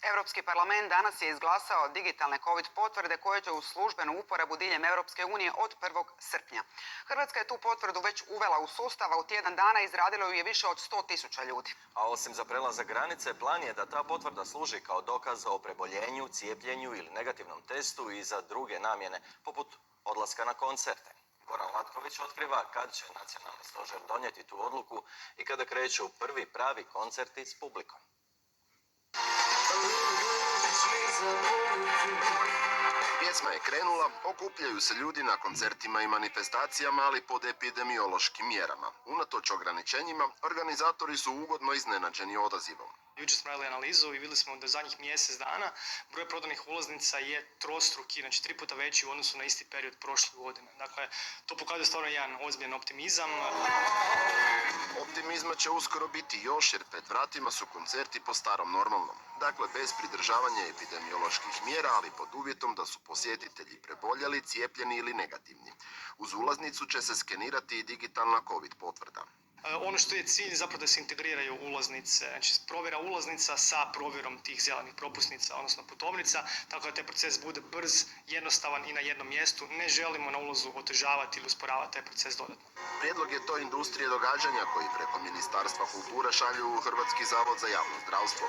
Europski parlament danas je izglasao digitalne COVID potvrde koje će u službenu uporabu diljem Europske unije od 1. srpnja. Hrvatska je tu potvrdu već uvela u sustav, a u tjedan dana izradilo ju je više od 100.000 ljudi. A osim za prelazak granice, plan je da ta potvrda služi kao dokaz o preboljenju, cijepljenju ili negativnom testu i za druge namjene, poput odlaska na koncerte. Goran Latković otkriva kad će nacionalni stožer donijeti tu odluku i kada kreću prvi pravi koncerti s publikom. Pjesma je krenula, okupljaju se ljudi na koncertima i manifestacijama, ali pod epidemiološkim mjerama. Unatoč ograničenjima, organizatori su ugodno iznenađeni odazivom. Jučer smo radili analizu i vidjeli smo da u zadnjih mjesec dana broj prodanih ulaznica je trostruki, znači 3 puta veći u odnosu na isti period prošle godine. Dakle, to pokazuje stvarno jedan ozbiljan optimizam. Optimizma će uskoro biti još jer pred vratima su koncerti po starom normalnom. Dakle, bez pridržavanja epidemioloških mjera, ali pod uvjetom da su posjetitelji preboljeli, cijepljeni ili negativni. Uz ulaznicu će se skenirati i digitalna COVID potvrda. Ono što je cilj zapravo da se integriraju ulaznice, znači provjera ulaznica sa provjerom tih zelenih propusnica, odnosno putovnica, tako da taj proces bude brz, jednostavan i na jednom mjestu. Ne želimo na ulazu otežavati ili usporavati taj proces dodatno. Prijedlog je to industrije događanja koji preko Ministarstva kulture šalju u Hrvatski zavod za javno zdravstvo.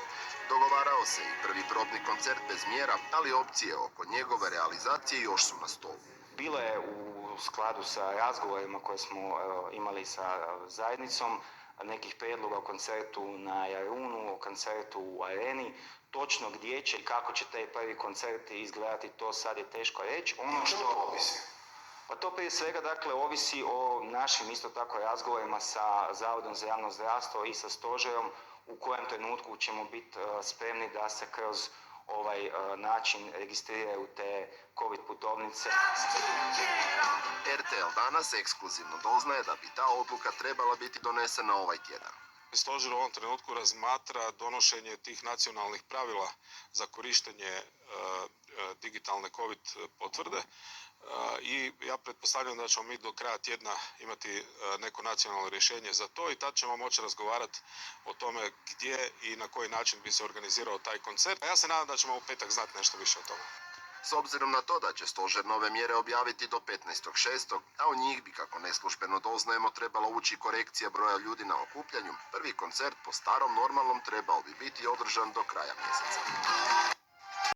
Dogovarao se i prvi probni koncert bez mjera, ali opcije oko njegove realizacije još su na stolu. Bilo je u skladu sa razgovorima koje smo imali sa zajednicom nekih prijedloga o koncertu na Jarunu, o koncertu u Areni. Točno gdje će i kako će taj prvi koncert izgledati, to sad je teško reći. Ono što ovisi? Pa to prije svega dakle ovisi o našim isto tako razgovorima sa Zavodom za javno zdravstvo i sa stožerom u kojem trenutku ćemo biti spremni da se kroz ovaj način registriraju te COVID putovnice. RTL danas ekskluzivno doznaje da bi ta odluka trebala biti donesena ovaj tjedan. Stožer u ovom trenutku razmatra donošenje tih nacionalnih pravila za korištenje digitalne COVID potvrde i ja pretpostavljam da ćemo mi do kraja tjedna imati neko nacionalno rješenje za to i tad ćemo moći razgovarati o tome gdje i na koji način bi se organizirao taj koncert. Ja se nadam da ćemo u petak znati nešto više o tome. S obzirom na to da će stožer nove mjere objaviti do 15.6., a u njih bi, kako neslužbeno doznajemo, trebala ući korekcija broja ljudi na okupljanju, prvi koncert po starom normalnom trebao bi biti održan do kraja mjeseca.